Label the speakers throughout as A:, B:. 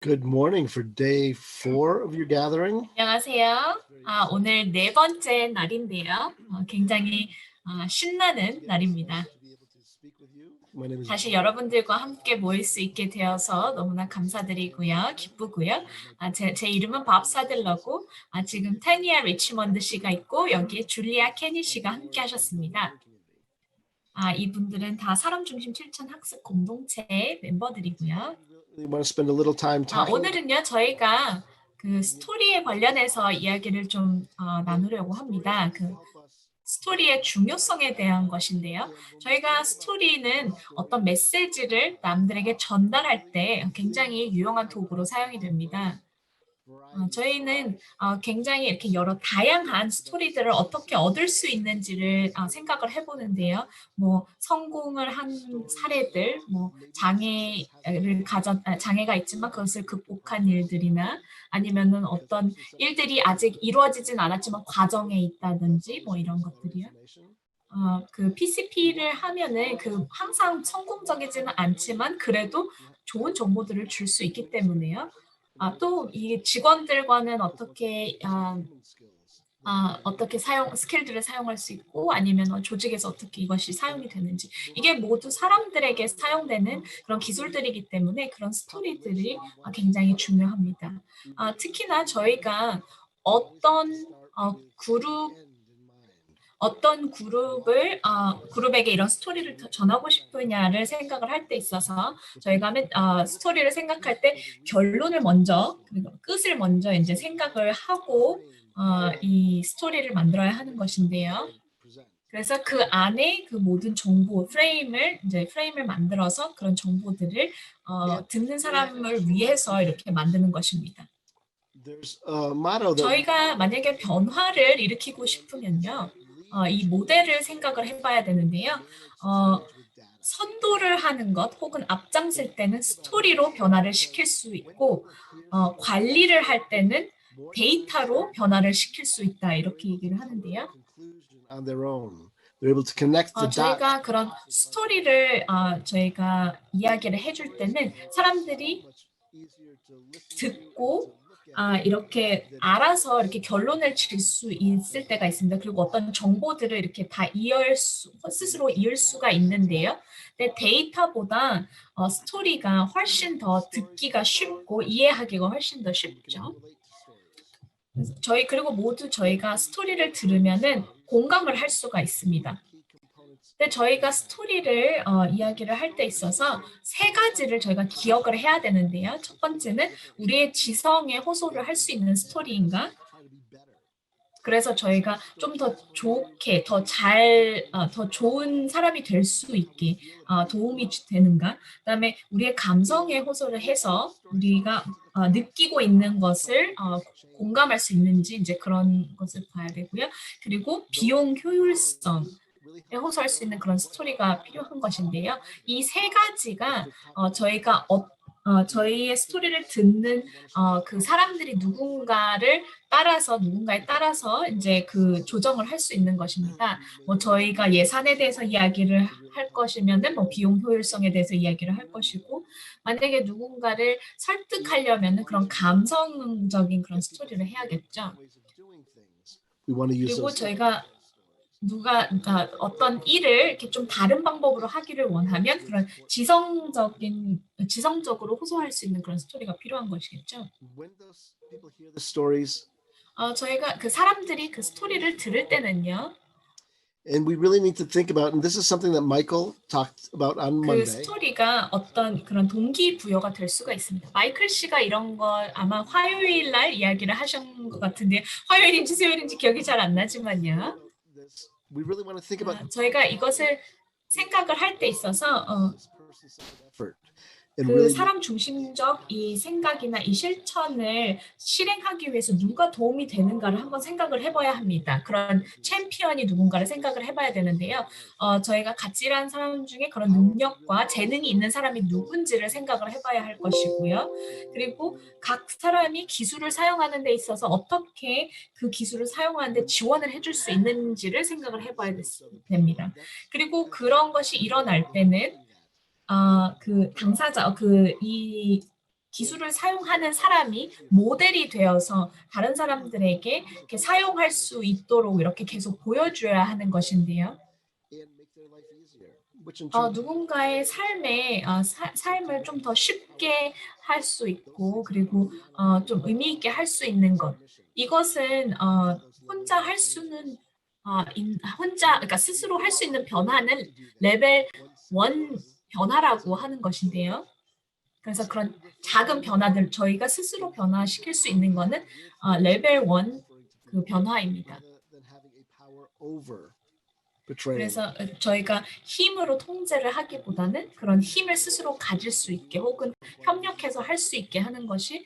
A: Good morning for day 4 of your gathering.
B: 안녕하세요. 오늘 네 번째 날인데요. 굉장히 신나는 날입니다.
A: My name is
B: 다시 여러분들과 함께 모일 수 있게 되어서 너무나 감사드리고요. 기쁘고요. 제 이름은 밥 사들러고 지금 타니아 리치먼드 씨가 있고 여기에 줄리아 케니 씨가 함께 하셨습니다. 이분들은 다 사람 중심 실천 학습 공동체의 멤버들이고요.
A: We want to spend a little time talking.
B: 오늘은요, 저희가 그 스토리에 관련해서 이야기를 좀 나누려고 합니다. 그 스토리의 중요성에 대한 것인데요. 저희가 스토리는 어떤 메시지를 남들에게 전달할 때 굉장히 유용한 도구로 사용이 됩니다. 저희는 굉장히 이렇게 여러 다양한 스토리들을 어떻게 얻을 수 있는지를 생각을 해보는데요. 뭐 성공을 한 사례들, 뭐 장애가 있지만 그것을 극복한 일들이나 아니면은 어떤 일들이 아직 이루어지진 않았지만 과정에 있다든지 뭐 이런 것들이요. 그 PCP를 하면은 항상 성공적이지는 않지만 그래도 좋은 정보들을 줄 수 있기 때문에요. 또 이 직원들과는 어떻게 스킬들을 사용할 수 있고 아니면 조직에서 어떻게 이것이 사용이 되는지 이게 모두 사람들에게 사용되는 그런 기술들이기 때문에 그런 스토리들이 굉장히 중요합니다. 특히나 저희가 어떤 그룹에게 이런 스토리를 전하고 싶으냐를 생각을 할 때 있어서 저희가 스토리를 생각할 때 결론을 먼저 그리고 끝을 먼저 이제 생각을 하고 이 스토리를 만들어야 하는 것인데요. 그래서 그 안에 그 모든 정보 프레임을 만들어서 그런 정보들을 듣는 사람을 위해서 이렇게 만드는 것입니다.
A: There's a motto that
B: 저희가 만약에 변화를 일으키고 싶으면요. 이 모델을 생각을 해봐야 되는데요. 선도를 하는 것 혹은 앞장설 때는 스토리로 변화를 시킬 수 있고 관리를 할 때는 데이터로 변화를 시킬 수 있다 이렇게 얘기를 하는데요.
A: on their own. They're able to connect the dots.
B: 저희가 그런 스토리를 저희가 이야기를 해줄 때는 사람들이 듣고 이렇게 알아서 이렇게 결론을 질 수 있을 때가 있습니다. 그리고 어떤 정보들을 이렇게 다 스스로 이을 수가 있는데요. 근데 데이터보다 스토리가 훨씬 더 듣기가 쉽고 이해하기가 훨씬 더 쉽죠. 그리고 모두 저희가 스토리를 들으면은 공감을 할 수가 있습니다. 근데 저희가 스토리를 이야기를 할 때 있어서 세 가지를 저희가 기억을 해야 되는데요. 첫 번째는 우리의 지성에 호소를 할 수 있는 스토리인가? 그래서 저희가 좀 더 좋게, 더 좋은 사람이 될 수 있게 도움이 되는가? 그다음에 우리의 감성에 호소를 해서 우리가 느끼고 있는 것을 공감할 수 있는지 이제 그런 것을 봐야 되고요. 그리고 비용 효율성. 호소할 수 있는 그런 스토리가 필요한 것인데요. 이 세 가지가 저희의 스토리를 듣는 그 사람들이 누군가에 따라서 이제 그 조정을 할 수 있는 것입니다. 뭐 저희가 예산에 대해서 이야기를 할 것이면은 뭐 비용 효율성에 대해서 이야기를 할 것이고 만약에 누군가를 설득하려면은 그런 감성적인 그런 스토리를 해야겠죠. 그리고 저희가 어떤 일을 이렇게 좀 다른 방법으로 하기를 원하면 그런 지성적으로 호소할 수 있는 그런 스토리가 필요한 것이겠죠.
A: When those people hear the stories,
B: 저희가 그 사람들이 그 스토리를 들을 때는요,
A: and we really need to think about, and this is something that Michael talked about on
B: 그
A: Monday.
B: 스토리가 어떤 그런 동기부여가 될 수가 있습니다. 마이클 씨가 이런 걸 아마 화요일 날 이야기를 하신 것 같은데 화요일인지 수요일인지 기억이 잘 안 나지만요.
A: We really want to think about
B: 저희가 이것을 생각을 할 때 있어서
A: effort and
B: 그
A: really
B: 사람 중심적 이 생각이나 이 실천을 실행하기 위해서 누가 도움이 되는가를 한번 생각을 해봐야 합니다. 그런 챔피언이 누군가를 생각을 해봐야 되는데요. 저희가 같이 일하는 사람 중에 그런 능력과 재능이 있는 사람이 누군지를 생각을 해봐야 할 것이고요. 그리고 각 사람이 기술을 사용하는 데 있어서 어떻게 그 기술을 사용하는 데 지원을 해줄 수 있는지를 생각을 해봐야 됩니다. 그리고 그런 것이 일어날 때는 그 당사자, 기술을 사용하는 사람이 모델이 되어서 다른 사람들에게 이렇게 사용할 수 있도록 이렇게 계속 보여줘야 하는 것인데요. 누군가의 삶을 좀 더 쉽게 할 수 있고, 그리고 좀 의미 있게 할 수 있는 것. 이것은 혼자 할 수는 그러니까 스스로 할 수 있는 변화는 레벨 1 변화라고 하는 것인데요. 그래서 그런 작은 변화들 저희가 스스로 변화시킬 수 있는 거는 레벨 1 그 변화입니다. 그래서 저희가 힘으로 통제를 하기보다는 그런 힘을 스스로 가질 수 있게 혹은 협력해서 할 수 있게 하는 것이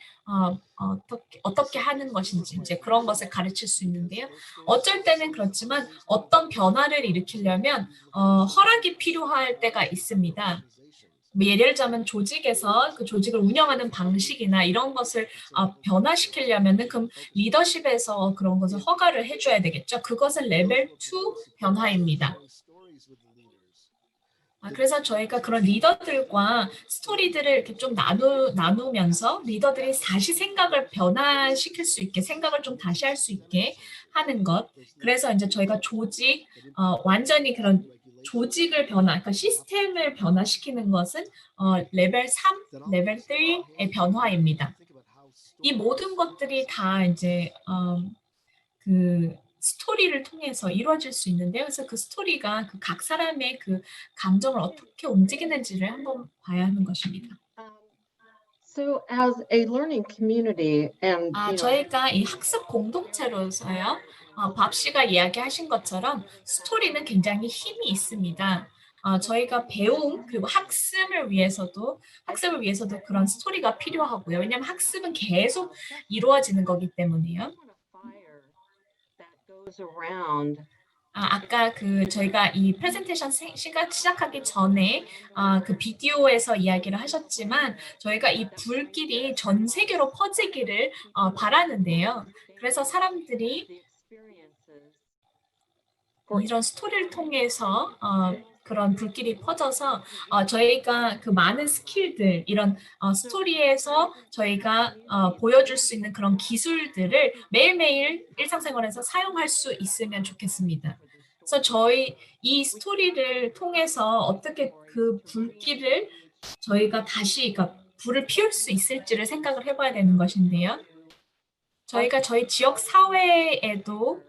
B: 어떻게 하는 것인지 이제 그런 것을 가르칠 수 있는데요. 어쩔 때는 그렇지만 어떤 변화를 일으키려면 허락이 필요할 때가 있습니다. 예를 들자면 조직에서 그 조직을 운영하는 방식이나 이런 것을 변화시키려면은 그럼 리더십에서 그런 것을 허가를 해줘야 되겠죠. 그것은 레벨 2 변화입니다. 그래서 저희가 그런 리더들과 스토리들을 이렇게 좀 나누면서 리더들이 다시 생각을 변화시킬 수 있게 생각을 좀 다시 할 수 있게 하는 것. 그래서 이제 저희가 완전히 그런 조직을 그러니까 시스템을 변화시키는 것은 레벨 3, 레벨 3의 변화입니다. 이 모든 것들이 다 이제 그 스토리를 통해서 이루어질 수 있는데요. 그래서 그 스토리가 각 사람의 그 감정을 어떻게 움직이는지를 한번 봐야 하는 것입니다.
C: So as a learning community and
B: 저희가 이 학습 공동체로서요. 밥 씨가 이야기하신 것처럼 스토리는 굉장히 힘이 있습니다. 저희가 배움 그리고 학습을 위해서도 그런 스토리가 필요하고요. 왜냐하면 학습은 계속 이루어지는 거기 때문에요. 아까 저희가 이 프레젠테이션 시작하기 전에 그 비디오에서 이야기를 하셨지만 저희가 이 불길이 전 세계로 퍼지기를 바라는데요. 그래서 사람들이 이런 스토리를 통해서 그런 불길이 퍼져서 저희가 그 많은 스킬들 이런 스토리에서 저희가 보여줄 수 있는 그런 기술들을 매일매일 일상생활에서 사용할 수 있으면 좋겠습니다. 그래서 저희 이 스토리를 통해서 어떻게 그 불길을 저희가 다시 그러니까 불을 피울 수 있을지를 생각을 해봐야 되는 것인데요. 저희가 저희 지역 사회에도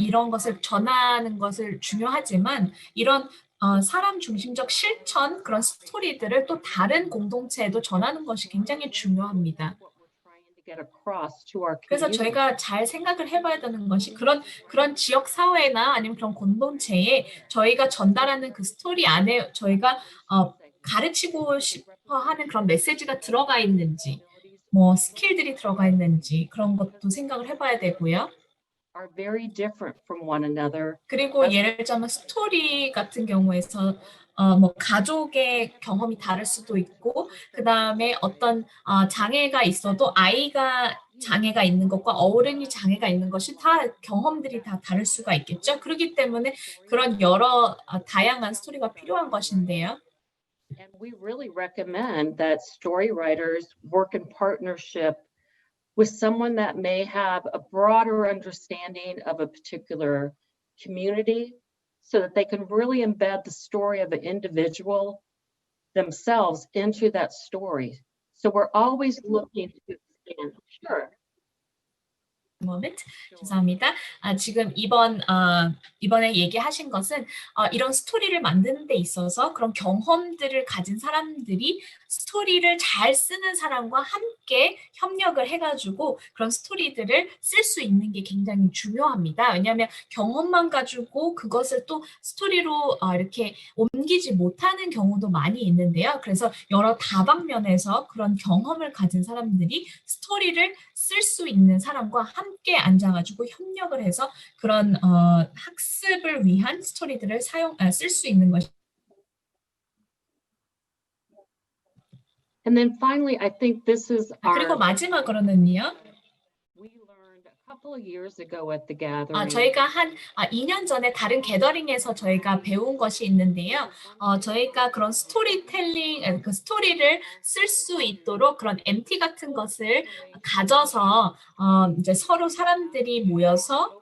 B: 이런 것을 전하는 것을 중요하지만 이런 사람 중심적 실천 그런 스토리들을 또 다른 공동체에도 전하는 것이 굉장히 중요합니다. 그래서 저희가 잘 생각을 해봐야 되는 것이 그런 지역 사회나 아니면 그런 공동체에 저희가 전달하는 그 스토리 안에 저희가 가르치고 싶어 하는 그런 메시지가 들어가 있는지 뭐 스킬들이 들어가 있는지 그런 것도 생각을 해봐야 되고요.
C: are very different from one another.
B: 그리고 예를 들자면 스토리 같은 경우에서 뭐 가족의 경험이 다를 수도 있고 그다음에 어떤 장애가 있어도 아이가 장애가 있는 것과 어른이 장애가 있는 것이 경험들이 다 다를 수가 있겠죠. 그렇기 때문에 그런 여러 다양한 스토리가 필요한 것인데요.
C: And we really recommend that story writers work in partnership with someone that may have a broader understanding of a particular community so that they can really embed the story of an individual themselves into that story. So we're always looking to expand. Sure.
B: moment. 죄송합니다. 지금 이번에 얘기하신 것은 이런 스토리를 만드는 데 있어서 그런 경험들을 가진 사람들이 스토리를 잘 쓰는 사람과 함께 협력을 해가지고 그런 스토리들을 쓸 수 있는 게 굉장히 중요합니다. 왜냐하면 경험만 가지고 그것을 또 스토리로 이렇게 옮기지 못하는 경우도 많이 있는데요. 그래서 여러 다방면에서 그런 경험을 가진 사람들이 스토리를 쓸 수 있는 사람과 함께 앉아가지고 협력을 해서 그런 학습을 위한 스토리들을 쓸 수 있는 것이.
C: And then finally, I think this is
B: 그리고 마지막으로는요.
C: couple of years ago at the gathering.
B: 저희가 한 2년 전에 다른 게더링에서 저희가 배운 것이 있는데요. 저희가 그런 스토리텔링, 그 스토리를 쓸 수 있도록 그런 MT 같은 것을 가져서 이제 서로 사람들이 모여서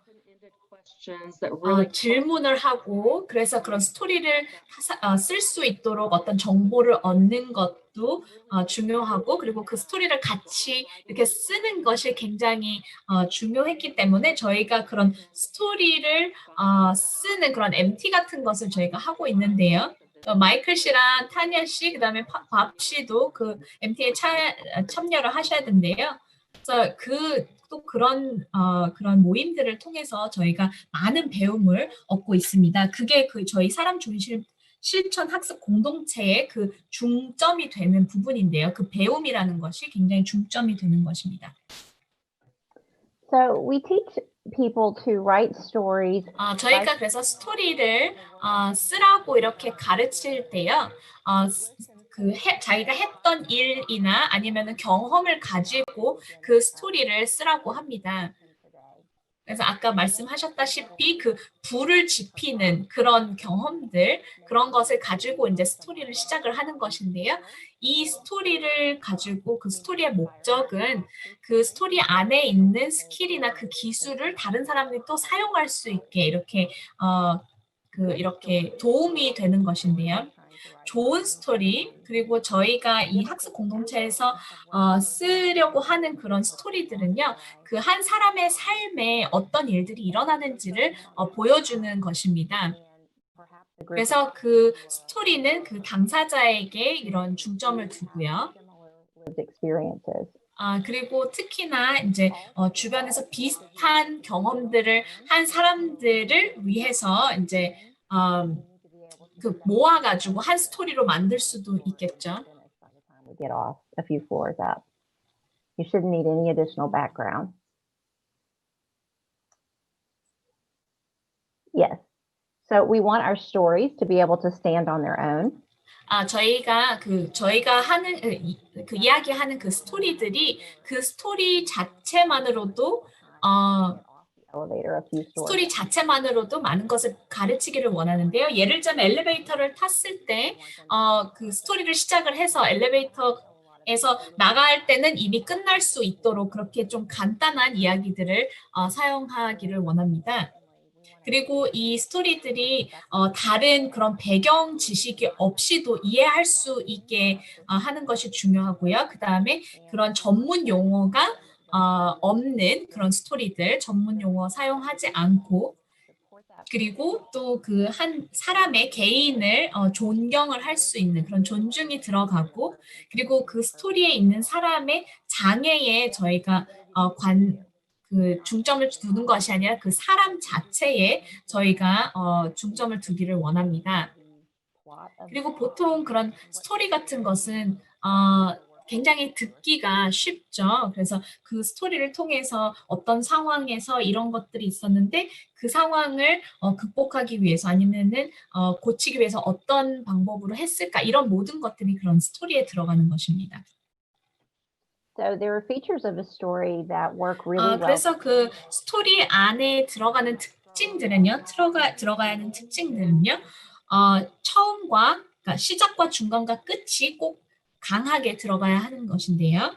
C: questions that really
B: 질문을 하고 그래서 그런 스토리를 쓸 수 있도록 어떤 정보를 얻는 것도 중요하고 그리고 그 스토리를 같이 이렇게 쓰는 것이 굉장히 중요했기 때문에 저희가 그런 스토리를 쓰는 그런 MT 같은 것을 저희가 하고 있는데요. 마이클 씨랑 타니아 씨, 그다음에 밥 씨도 그 MT에 참여를 하셔야 된대요. 그래서 또 그런 모임들을 통해서 저희가 많은 배움을 얻고 있습니다. 그게 그 저희 사람 중심 실천 학습 공동체의 그 중점이 되는 부분인데요. 그 배움이라는 것이 굉장히 중점이 되는 것입니다.
D: So we teach people to write stories.
B: 저희가 그래서 스토리를 쓰라고 이렇게 가르칠 때요. 자기가 했던 일이나 아니면은 경험을 가지고 그 스토리를 쓰라고 합니다. 그래서 아까 말씀하셨다시피 그 불을 지피는 그런 경험들, 그런 것을 가지고 이제 스토리를 시작을 하는 것인데요. 이 스토리를 가지고 그 스토리의 목적은 그 스토리 안에 있는 스킬이나 그 기술을 다른 사람들이 또 사용할 수 있게 이렇게 이렇게 도움이 되는 것인데요. 좋은 스토리, 그리고 저희가 이 학습 공동체에서 쓰려고 하는 그런 스토리들은요, 그 한 사람의 삶에 어떤 일들이 일어나는지를 보여주는 것입니다. 그래서 그 스토리는 그 당사자에게 이런 중점을 두고요. 그리고 특히나 이제 주변에서 비슷한 경험들을 한 사람들을 위해서 이제 모아가지고 한 스토리로 만들 수도 있겠죠.
D: Get off a few floors up. You shouldn't need any additional background. Yes. So we want our stories to be able to stand on their own.
B: 저희가 하는 그 이야기하는 그 스토리들이 그 스토리 자체만으로도 스토리 자체만으로도 많은 것을 가르치기를 원하는데요. 예를 들면 엘리베이터를 탔을 때 그 스토리를 시작을 해서 엘리베이터에서 나갈 때는 이미 끝날 수 있도록 그렇게 좀 간단한 이야기들을 사용하기를 원합니다. 그리고 이 스토리들이 다른 그런 배경 지식이 없이도 이해할 수 있게 하는 것이 중요하고요. 그 다음에 그런 전문 용어가 없는 그런 스토리들, 전문 용어 사용하지 않고 그리고 또 그 한 사람의 개인을 존경을 할 수 있는 그런 존중이 들어가고 그리고 그 스토리에 있는 사람의 장애에 저희가 그 중점을 두는 것이 아니라 그 사람 자체에 저희가 중점을 두기를 원합니다. 그리고 보통 그런 스토리 같은 것은 굉장히 듣기가 쉽죠. 그래서 그 스토리를 통해서 어떤 상황에서 이런 것들이 있었는데 그 상황을 극복하기 위해서 아니면은 고치기 위해서 어떤 방법으로 했을까 이런 모든 것들이 그런 스토리에 들어가는 것입니다.
D: So there are features of a story that work really well.
B: 그래서 그 스토리 안에 들어가는 특징들은요, 들어가야 하는 특징들은요, 처음과 그러니까 시작과 중간과 끝이 꼭 강하게 들어가야 하는 것인데요.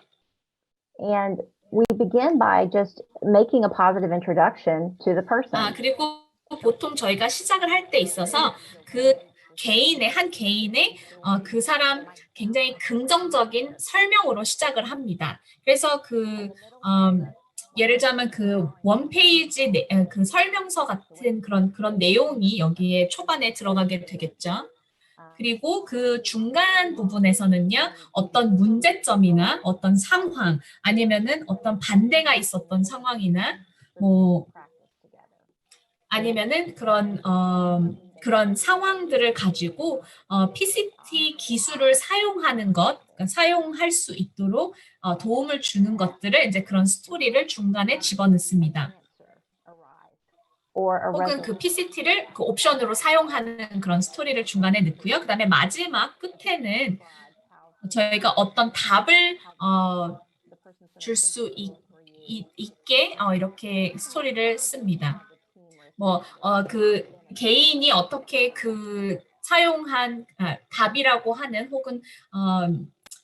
D: And we begin by just making a positive introduction to the person.
B: 그리고 보통 저희가 시작을 할 때 있어서 그 한 개인의 그 사람 굉장히 긍정적인 설명으로 시작을 합니다. 그래서 예를 들자면 그 원페이지 그 설명서 같은 그런 내용이 여기에 초반에 들어가게 되겠죠. 그리고 그 중간 부분에서는요, 어떤 문제점이나 어떤 상황, 아니면은 어떤 반대가 있었던 상황이나, 아니면은 그런 상황들을 가지고 PCT 기술을 사용하는 그러니까 사용할 수 있도록 도움을 주는 것들을 이제 그런 스토리를 중간에 집어넣습니다. 혹은 그 PCT를 그 옵션으로 사용하는 그런 스토리를 중간에 넣고요. 그 다음에 마지막 끝에는 저희가 어떤 답을 줄 수 있게 이렇게 스토리를 씁니다. 그 개인이 어떻게 그 사용한 답이라고 하는 혹은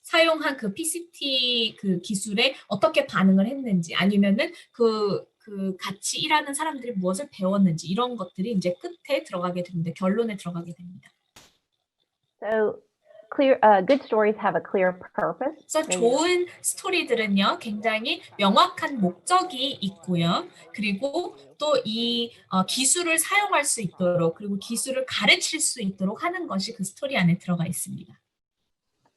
B: 사용한 그 PCT 그 기술에 어떻게 반응을 했는지 아니면은 그 같이 일하는 사람들이 무엇을 배웠는지 이런 것들이 이제 끝에 들어가게 됩니다. 결론에 들어가게 됩니다.
D: So good stories have a clear purpose.
B: 그래서 좋은 스토리들은요, 굉장히 명확한 목적이 있고요. 그리고 또 이 기술을 사용할 수 있도록 그리고 기술을 가르칠 수 있도록 하는 것이 그 스토리 안에 들어가 있습니다.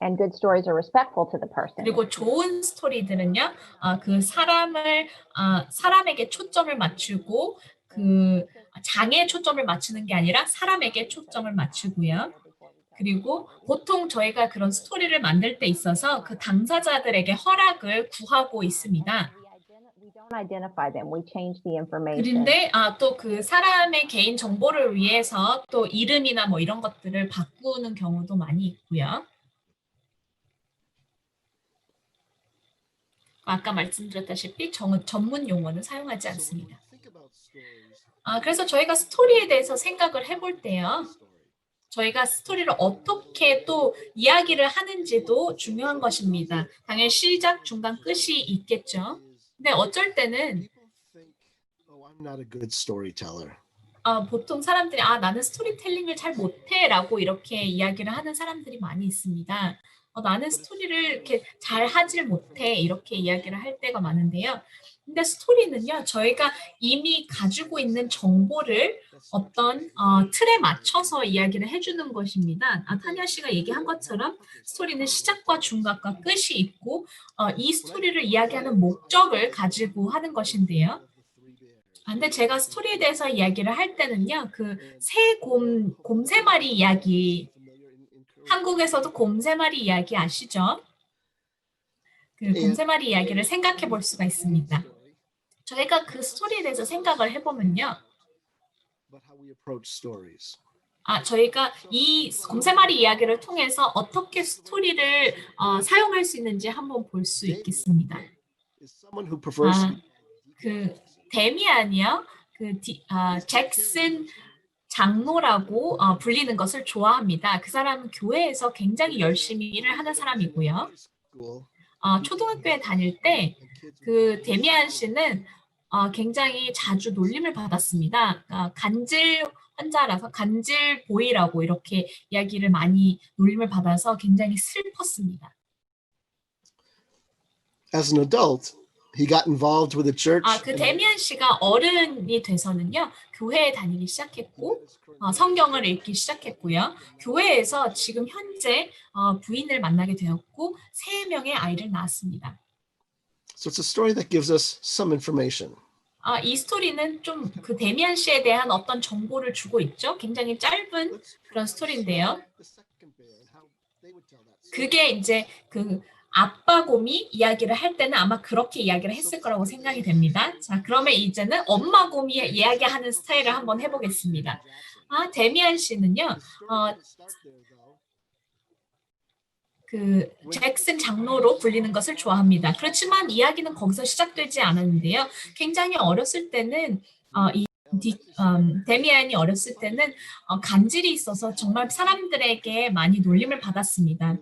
D: And good stories are respectful to the person.
B: 그리고 좋은 스토리들은요, 그 사람에게 초점을 맞추고 그 장에 초점을 맞추는 게 아니라 사람에게 초점을 맞추고요. 그리고 보통 저희가 그런 스토리를 만들 때 있어서 그 당사자들에게 허락을 구하고 있습니다.
D: We don't identify them. We change the information.
B: 그런데 또 그 사람의 개인 정보를 위해서 또 이름이나 뭐 이런 것들을 바꾸는 경우도 많이 있고요. 아까 말씀드렸다시피 전문 용어는 사용하지 않습니다. 그래서 저희가 스토리에 대해서 생각을 해볼 때요. 저희가 스토리를 어떻게 또 이야기를 하는지도 중요한 것입니다. 당연히 시작, 중간, 끝이 있겠죠. 근데 어쩔 때는
A: I'm not a good storyteller.
B: 보통 사람들이 나는 스토리텔링을 잘 못해라고 이렇게 이야기를 하는 사람들이 많이 있습니다. 나는 스토리를 이렇게 잘 하질 못해 이렇게 이야기를 할 때가 많은데요. 근데 스토리는요, 저희가 이미 가지고 있는 정보를 어떤 틀에 맞춰서 이야기를 해주는 것입니다. 타냐 씨가 얘기한 것처럼 스토리는 시작과 중간과 끝이 있고 이 스토리를 이야기하는 목적을 가지고 하는 것인데요. 근데 제가 스토리에 대해서 이야기를 할 때는요, 그 곰 세 마리 이야기, 한국에서도 곰 세 마리 이야기 아시죠? 그 곰 세 마리 이야기를 생각해 볼 수가 있습니다. 저희가 그 스토리에 대해서 생각을 해보면요. 저희가 이 곰 세 마리 이야기를 통해서 어떻게 스토리를 사용할 수 있는지 한번 볼 수 있겠습니다. 그 데미안이요. 잭슨 장로라고 불리는 것을 좋아합니다. 그 사람은 교회에서 굉장히 열심히 일을 하는 사람이고요. 초등학교에 다닐 때 그 데미안 씨는 굉장히 자주 놀림을 받았습니다. 간질 환자라서 간질 보이라고 이렇게 이야기를 많이 놀림을 받아서 굉장히 슬펐습니다.
A: As an adult, he got involved with the church.
B: 그 데미안 씨가 어른이 돼서는요, 교회에 다니기 시작했고, 성경을 읽기 시작했고요. 교회에서 지금 현재 부인을 만나게 되었고, 3명의 아이를 낳았습니다.
A: So it's a story that gives us some information.
B: 이 스토리는 좀 그 데미안 씨에 대한 어떤 정보를 주고 있죠. 굉장히 짧은 그런 스토리인데요. 그게 이제 그 아빠 곰이 이야기를 할 때는 아마 그렇게 이야기를 했을 거라고 생각이 됩니다. 자, 그러면 이제는 엄마 곰이 이야기하는 스타일을 한번 해보겠습니다. 데미안 씨는요, 그 잭슨 장로로 불리는 것을 좋아합니다. 그렇지만 이야기는 거기서 시작되지 않았는데요. 굉장히 어렸을 때는 데미안이 어렸을 때는 간질이 있어서 정말 사람들에게 많이 놀림을 받았습니다.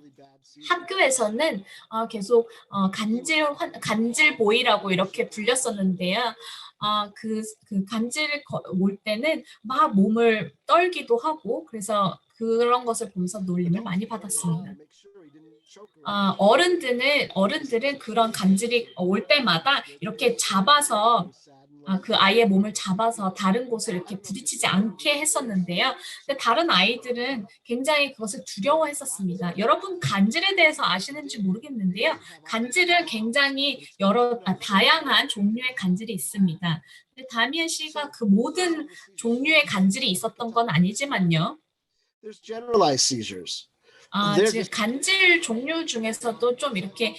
B: 학교에서는 계속 간질 보이라고 이렇게 불렸었는데요. 그 간질 올 때는 막 몸을 떨기도 하고 그래서 그런 것을 보면서 놀림을 많이 받았습니다. 어른들은 그런 간질이 올 때마다 이렇게 잡아서 그 아이의 몸을 잡아서 다른 곳을 이렇게 부딪히지 않게 했었는데요. 근데 다른 아이들은 굉장히 그것을 두려워했었습니다. 여러분 간질에 대해서 아시는지 모르겠는데요. 간질은 굉장히 다양한 종류의 간질이 있습니다. 근데 다미안 씨가 그 모든 종류의 간질이 있었던 건 아니지만요.
A: There's generalized seizures.
B: 즉 간질 종류 중에서도 좀 이렇게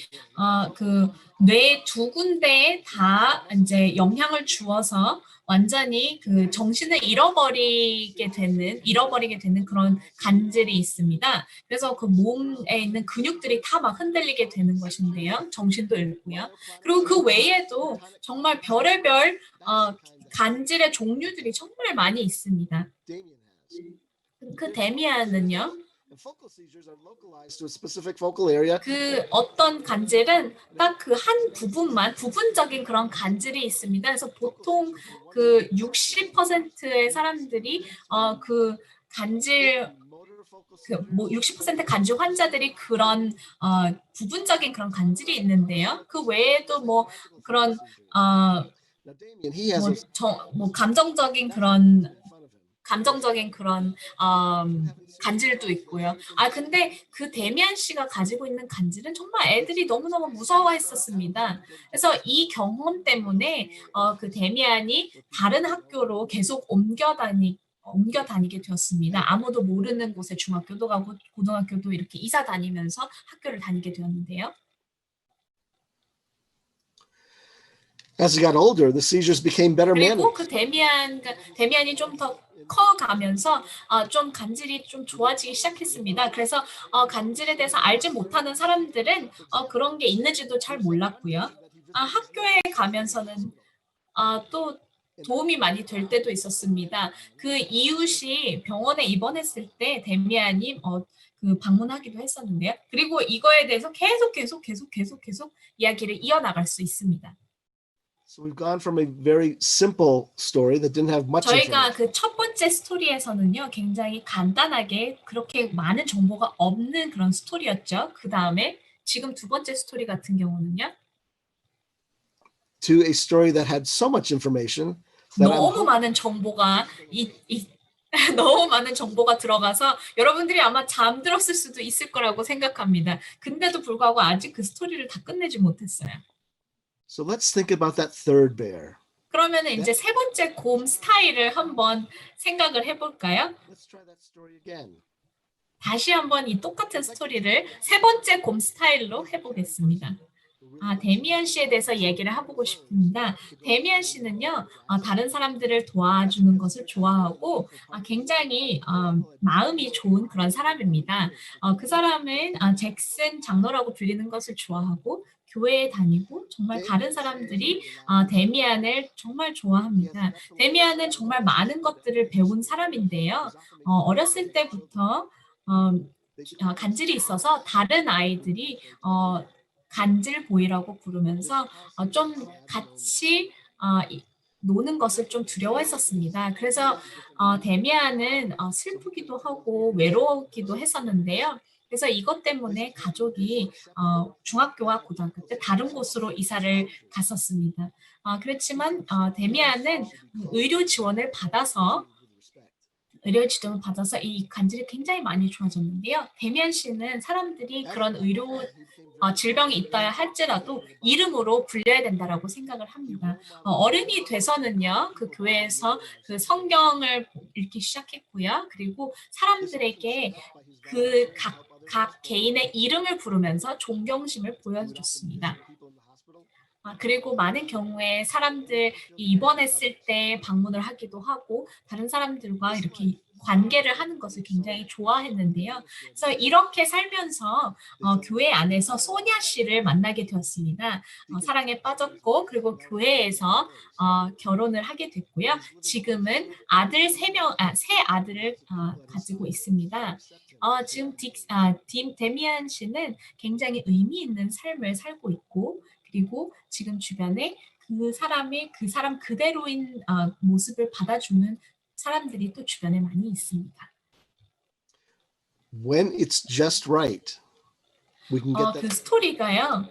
B: 그 뇌 두 군데에 다 이제 영향을 주어서 완전히 그 정신을 잃어버리게 되는 그런 간질이 있습니다. 그래서 그 몸에 있는 근육들이 다 막 흔들리게 되는 것인데요. 정신도 잃고요. 그리고 그 외에도 정말 별의별 간질의 종류들이 정말 많이 있습니다. 그 데미안은요. 그 어떤 간질은 딱 그 한 부분적인 그런 간질이 있습니다. 그래서 보통 그 60%의 사람들이 그 간질 뭐 60% 간질 환자들이 그런 부분적인 그런 간질이 있는데요. 그 외에도 뭐 그런 뭐 감정적인 그런 간질도 있고요. 근데 그 데미안 씨가 가지고 있는 간질은 정말 애들이 너무너무 무서워했었습니다. 그래서 이 경험 때문에 그 데미안이 다른 학교로 계속 옮겨 다니게 되었습니다. 아무도 모르는 곳에 중학교도 가고 고등학교도 이렇게 이사 다니면서 학교를 다니게 되었는데요.
A: As he got older, the seizures became better
B: 그리고
A: managed.
B: 그 데미안이 좀 더 커가면서 좀 간질이 좀 좋아지기 시작했습니다. 그래서 간질에 대해서 알지 못하는 사람들은 그런 게 있는지도 잘 몰랐고요. 학교에 가면서는 또 도움이 많이 될 때도 있었습니다. 그 이웃이 병원에 입원했을 때 데미안이 그 방문하기도 했었는데요. 그리고 이거에 대해서 계속 이야기를 이어나갈 수 있습니다.
A: So we've gone from a very simple story that didn't have much
B: 저희가
A: information.
B: 그 첫 번째 스토리에서는요, 굉장히 간단하게 그렇게 많은 정보가 없는 그런 스토리였죠. 그 다음에 지금 두 번째 스토리 같은 경우는요,
A: To a story that had so much information that
B: 너무 많은 정보가 너무 많은 정보가 들어가서 여러분들이 아마 잠들었을 수도 있을 거라고 생각합니다. 근데도 불구하고 아직 그 스토리를 다 끝내지 못했어요.
A: So let's think about that third bear.
B: 그러면 이제 세 번째 곰 스타일을 한번 생각을 해볼까요?
A: Let's try that story again.
B: 다시 한번 이 똑같은 스토리를 세 번째 곰 스타일로 해보겠습니다. 데미안 씨에 대해서 얘기를 해보고 싶습니다. 데미안 씨는요, 다른 사람들을 도와주는 것을 좋아하고 굉장히 마음이 좋은 그런 사람입니다. 그 사람은 잭슨 장로라고 불리는 것을 좋아하고 교회에 다니고 정말 다른 사람들이 데미안을 정말 좋아합니다. 데미안은 정말 많은 것들을 배운 사람인데요. 어렸을 때부터 간질이 있어서 다른 아이들이 간질보이라고 부르면서 좀 같이 노는 것을 좀 두려워했었습니다. 그래서 데미안은 슬프기도 하고 외로웠기도 했었는데요. 그래서 이것 때문에 가족이 중학교와 고등학교 때 다른 곳으로 이사를 갔었습니다. 그렇지만 데미안은 의료 지원을 받아서 이 간질이 굉장히 많이 좋아졌는데요. 데미안 씨는 사람들이 그런 의료 질병이 있다 할지라도 이름으로 불려야 된다라고 생각을 합니다. 어른이 돼서는요, 그 교회에서 그 성경을 읽기 시작했고요. 그리고 사람들에게 그 각 개인의 이름을 부르면서 존경심을 보여줬습니다. 그리고 많은 경우에 사람들이 입원했을 때 방문을 하기도 하고 다른 사람들과 이렇게 관계를 하는 것을 굉장히 좋아했는데요. 그래서 이렇게 살면서 교회 안에서 소냐 씨를 만나게 되었습니다. 사랑에 빠졌고 그리고 교회에서 결혼을 하게 됐고요. 지금은 세 아들을 가지고 있습니다. 지금 데미안 씨는 굉장히 의미 있는 삶을 살고 있고 그리고 지금 주변에 그 사람 그대로인 모습을 받아주는 사람들이 또 주변에 많이 있습니다.
A: When it's just right, we can get
B: 그
A: that.
B: 스토리가요.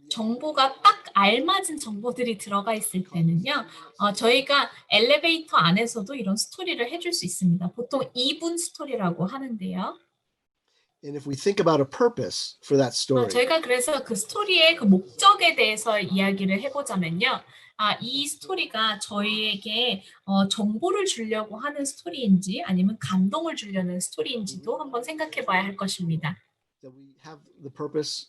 B: 정보가 딱 알맞은 정보들이 들어가 있을 때는요. 저희가 엘리베이터 안에서도 이런 스토리를 해줄 수 있습니다. 보통 2분 스토리라고 하는데요.
A: And if we think about a purpose for that story,
B: 저희가 그래서 그 스토리의 그 목적에 대해서 이야기를 해보자면요. 이 스토리가 저희에게 정보를 주려고 하는 스토리인지 아니면 감동을 주려는 스토리인지도 한번 생각해 봐야 할 것입니다.
A: that we have the purpose,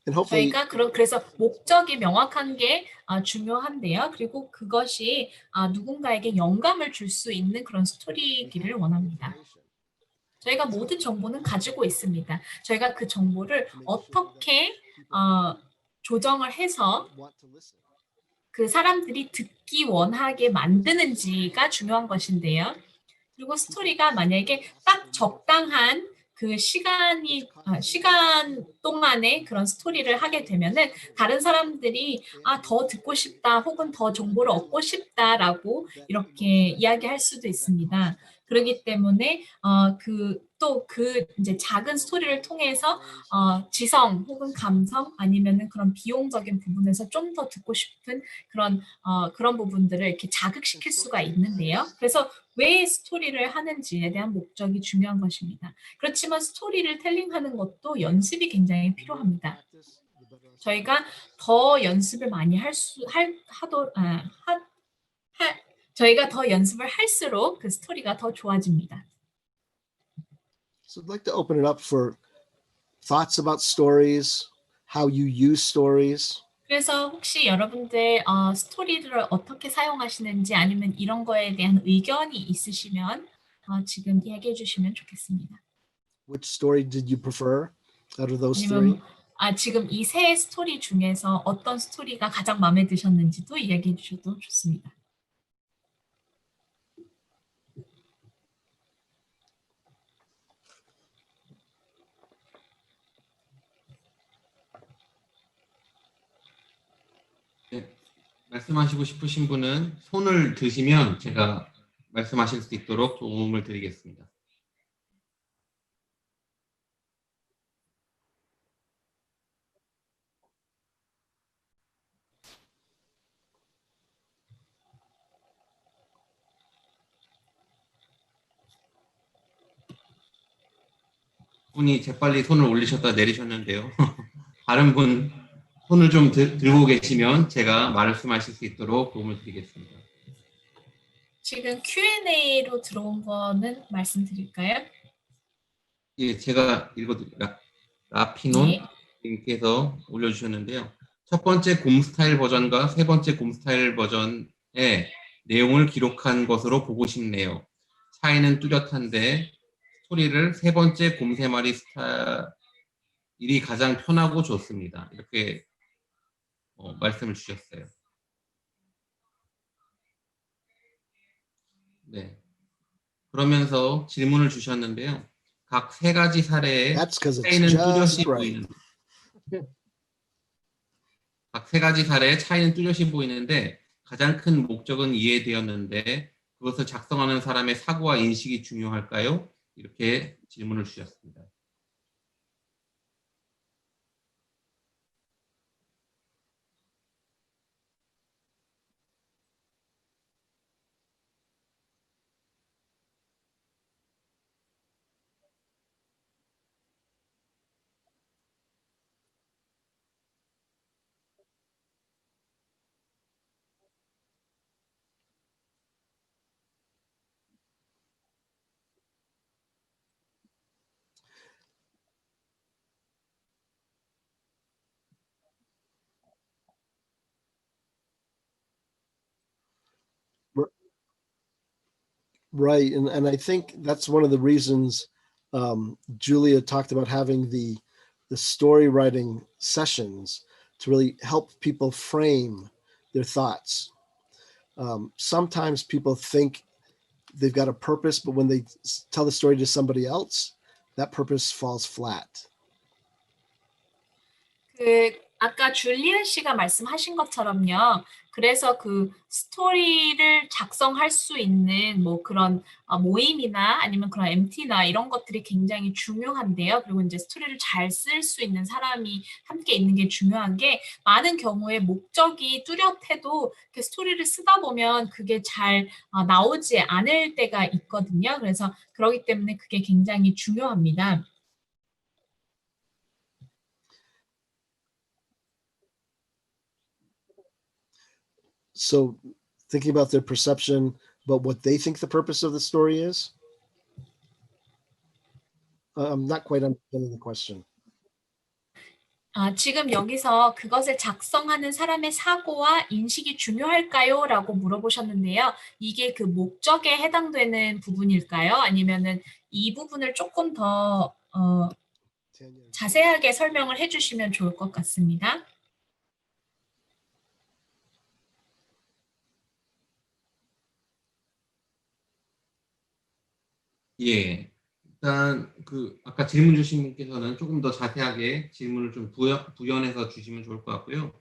A: and hopefully
B: 저희가 그래서 목적이 명확한 게 중요한데요. 그리고 그것이 누군가에게 영감을 줄 수 있는 그런 스토리이기를 원합니다. 저희가 모든 정보는 가지고 있습니다. 저희가 그 정보를 어떻게 조정을 해서 그 사람들이 듣기 원하게 만드는지가 중요한 것인데요. 그리고 스토리가 만약에 딱 적당한 그 시간 동안에 그런 스토리를 하게 되면은 다른 사람들이 더 듣고 싶다 혹은 더 정보를 얻고 싶다라고 이렇게 이야기할 수도 있습니다. 그렇기 때문에 이제 작은 스토리를 통해서 지성 혹은 감성 아니면은 그런 비용적인 부분에서 좀 더 듣고 싶은 그런 부분들을 이렇게 자극시킬 수가 있는데요. 그래서 왜 스토리를 하는지에 대한 목적이 중요한 것입니다. 그렇지만 스토리를 텔링하는 것도 연습이 굉장히 필요합니다. 저희가 더 연습을 많이 저희가 더 연습을 할수록 그 스토리가 더 좋아집니다.
A: So I'd like to open it up for thoughts about stories, how you use stories.
B: 그래서 혹시 여러분들 스토리를 어떻게 사용하시는지 아니면 이런 거에 대한 의견이 있으시면 지금 이야기해 주시면 좋겠습니다.
A: Which story did you prefer out of those three?
B: 아니면 지금 이 세 스토리 중에서 어떤 스토리가 가장 마음에 드셨는지도 이야기해 주셔도 좋습니다.
E: 네, 말씀하시고 싶으신 분은 손을 드시면 제가 말씀하실 수 있도록 도움을 드리겠습니다. 분이 재빨리 손을 올리셨다 내리셨는데요. 다른 분 손을 좀 들고 계시면 제가 말씀하실 수 있도록 도움을 드리겠습니다.
B: 지금 Q&A로 들어온 거는 말씀드릴까요?
E: 예, 제가 읽어드릴게요. 라피논
B: 네.
E: 님께서 올려주셨는데요. 첫 번째 곰 스타일 버전과 세 번째 곰 스타일 버전의 내용을 기록한 것으로 보고 싶네요. 차이는 뚜렷한데 스토리를 세 번째 곰 세 마리 스타일이 가장 편하고 좋습니다. 이렇게 말씀을 주셨어요. 네. 그러면서 질문을 주셨는데요. 각 세 가지 사례의
A: That's because it's
E: 차이는 뚜렷이
A: just right.
E: 각 세 가지 사례의 차이는 뚜렷이 보이는데 가장 큰 목적은 이해되었는데 그것을 작성하는 사람의 사고와 인식이 중요할까요? 이렇게 질문을 주셨습니다.
A: Right, and I think that's one of the reasons Julia talked about having the story writing sessions to really help people frame their thoughts. Sometimes people think they've got a purpose, but when they tell the story to somebody else, that purpose falls flat.
B: 아까 줄리안 씨가 말씀하신 것처럼요. 그래서 그 스토리를 작성할 수 있는 뭐 그런 모임이나 아니면 그런 MT나 이런 것들이 굉장히 중요한데요. 그리고 이제 스토리를 잘 쓸 수 있는 사람이 함께 있는 게 중요한 게 많은 경우에 목적이 뚜렷해도 그 스토리를 쓰다 보면 그게 잘 나오지 않을 때가 있거든요. 그래서 그렇기 때문에 그게 굉장히 중요합니다.
A: So thinking about their perception, about what they think the purpose of the story is. I'm not quite understanding the question.
B: 지금 여기서 그것을 작성하는 사람의 사고와 인식이 중요할까요? 라고 물어보셨는데요. 이게 그 목적에 해당되는 부분일까요? 아니면은 이 부분을 조금 더 자세하게 설명을 해주시면 좋을 것 같습니다.
E: 예. 일단 그 아까 질문 주신 분께서는 조금 더 자세하게 질문을 좀 부연해서 주시면 좋을 것 같고요.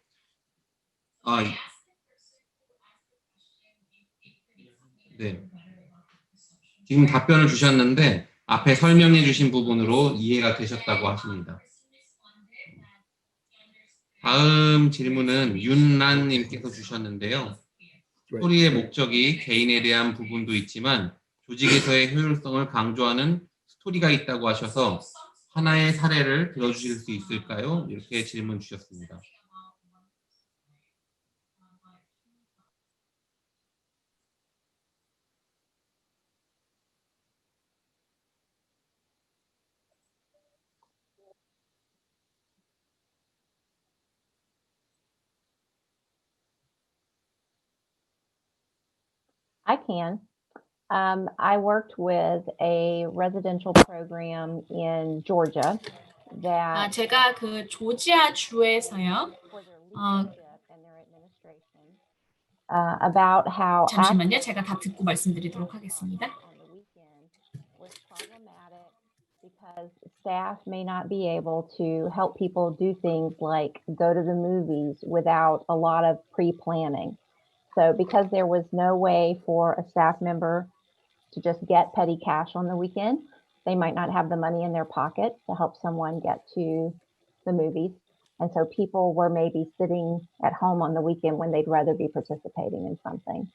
E: 네. 지금 답변을 주셨는데 앞에 설명해 주신 부분으로 이해가 되셨다고 하십니다. 다음 질문은 윤란님께서 주셨는데요. 스토리의 목적이 개인에 대한 부분도 있지만 조직에서의 효율성을 강조하는 스토리가 있다고 하셔서 하나의 사례를 들어주실 수 있을까요? 이렇게 질문 주셨습니다.
D: I can. I worked with a residential program in Georgia that
B: 제가 그 조지아 주에서요.
D: for their leadership and their administration about how
B: 잠시만요. 제가 다 듣고 말씀드리도록 하겠습니다.
D: on the weekend was problematic because staff may not be able to help people do things like go to the movies without a lot of pre-planning. So because there was no way for a staff member to just get petty cash on the weekend, they might not have the money in their pocket to help someone get to the movies. And so people were maybe sitting at home on the weekend when they'd rather be participating in something.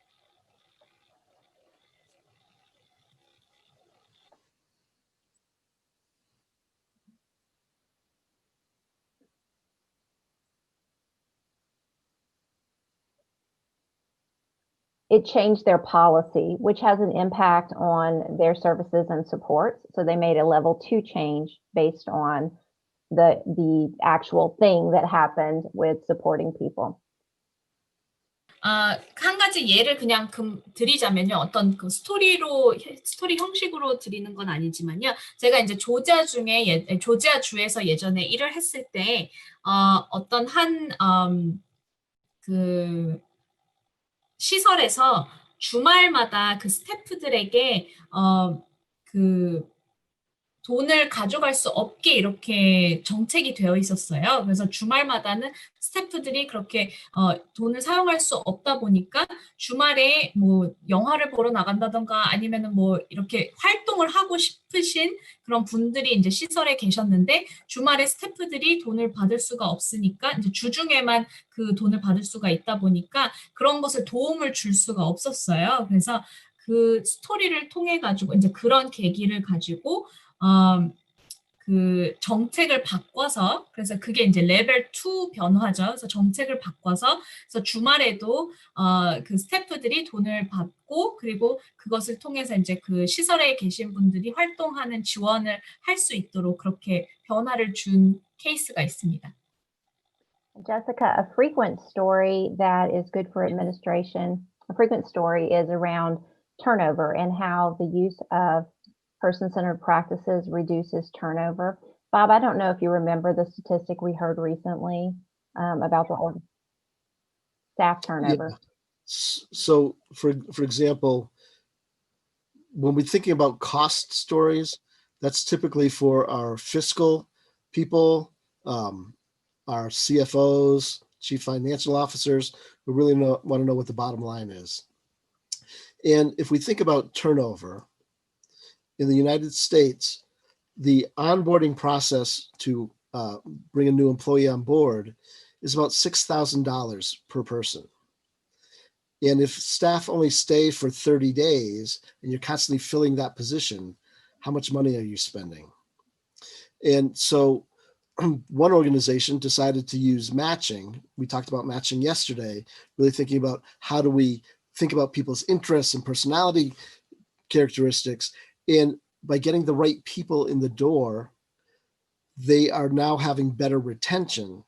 D: It changed their policy, which has an impact on their services and supports. So they made a level 2 change based on the actual thing that happened with supporting people.
B: 한 가지 예를 그냥 드리자면요. 어떤 그 스토리 형식으로 드리는 건 아니지만요. 제가 이제 조지아 주에서 예전에 일을 했을 때, 어떤 그 시설에서 주말마다 그 스태프들에게, 그 돈을 가져갈 수 없게 이렇게 정책이 되어 있었어요. 그래서 주말마다는 스태프들이 그렇게 돈을 사용할 수 없다 보니까 주말에 뭐 영화를 보러 나간다던가 아니면은 뭐 이렇게 활동을 하고 싶으신 그런 분들이 이제 시설에 계셨는데 주말에 스태프들이 돈을 받을 수가 없으니까 이제 주중에만 그 돈을 받을 수가 있다 보니까 그런 것을 도움을 줄 수가 없었어요. 그래서 그 스토리를 통해 가지고 이제 그런 계기를 가지고 그 정책을 바꿔서 그래서 그게 이제 레벨 2 변화죠. 그래서 정책을 바꿔서 그래서 주말에도 그 스태프들이 돈을 받고 그리고 그것을 통해서 이제 그 시설에 계신 분들이 활동하는 지원을 할 수 있도록 그렇게 변화를 준 케이스가 있습니다.
D: Jessica, a frequent story that is good for administration, a frequent story is around turnover and how the use of person-centered practices reduces turnover. Bob, I don't know if you remember the statistic we heard recently about the staff turnover.
A: Yeah. So, for example, when we're thinking about cost stories, that's typically for our fiscal people, our CFOs, chief financial officers, who really want to know what the bottom line is. And if we think about turnover, in the United States, the onboarding process to bring a new employee on board is about $6,000 per person. And if staff only stay for 30 days and you're constantly filling that position, how much money are you spending? And so one organization decided to use matching. We talked about matching yesterday, really thinking about how do we think about people's interests and personality characteristics. And by getting the right people in the door, they are now having better retention.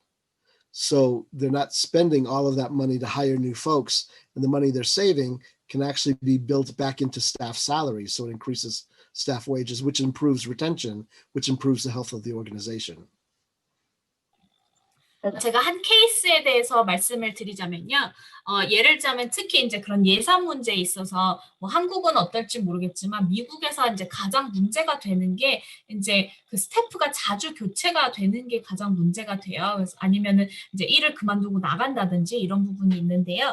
A: So they're not spending all of that money to hire new folks, and the money they're saving can actually be built back into staff salaries. So it increases staff wages, which improves retention, which improves the health of the organization.
B: 제가 한 케이스에 대해서 말씀을 드리자면요. 예를 들자면 특히 이제 그런 예산 문제에 있어서 뭐 한국은 어떨지 모르겠지만 미국에서 이제 가장 문제가 되는 게 이제 그 스태프가 자주 교체가 되는 게 가장 문제가 돼요. 그래서 아니면은 이제 일을 그만두고 나간다든지 이런 부분이 있는데요.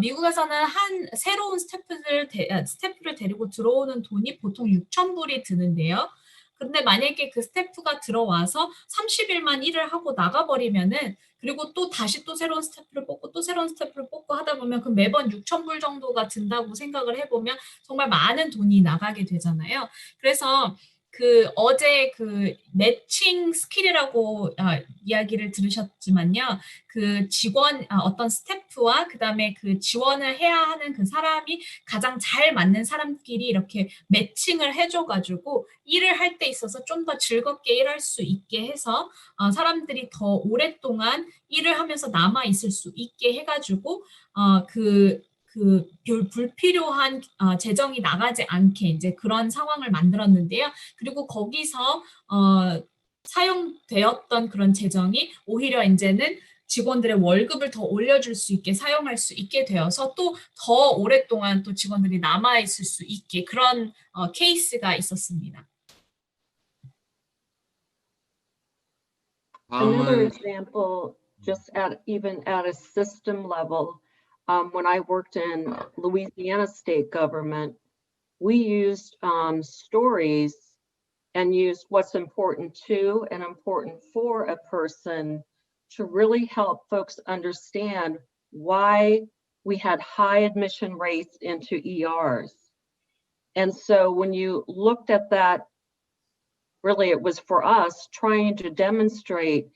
B: 미국에서는 한 새로운 스태프를 데리고 들어오는 돈이 보통 6,000불이 드는데요. 근데 만약에 그 스태프가 들어와서 30일만 일을 하고 나가버리면은 그리고 또 다시 또 새로운 스태프를 뽑고 또 새로운 스태프를 뽑고 하다 보면 그 매번 6,000불 정도가 든다고 생각을 해보면 정말 많은 돈이 나가게 되잖아요. 그래서 그 어제 그 매칭 스킬이라고 이야기를 들으셨지만요. 그 어떤 스태프와 그다음에 그 지원을 해야 하는 그 사람이 가장 잘 맞는 사람끼리 이렇게 매칭을 해줘가지고 일을 할 때 있어서 좀 더 즐겁게 일할 수 있게 해서 사람들이 더 오랫동안 일을 하면서 남아 있을 수 있게 해가지고 그 불필요한 재정이 나가지 않게 이제 그런 상황을 만들었는데요. 그리고 거기서 사용되었던 그런 재정이 오히려 이제는 직원들의 월급을 더 올려줄 수 있게 사용할 수 있게 되어서 또 더 오랫동안 또 직원들이 남아 있을 수 있게 그런 케이스가 있었습니다.
C: Another
E: 다음은
C: example, just even at a system level, when I worked in Louisiana state government, we used stories and used what's important to and important for a person to really help folks understand why we had high admission rates into ERs. And so when you looked at that, really it was for us trying to demonstrate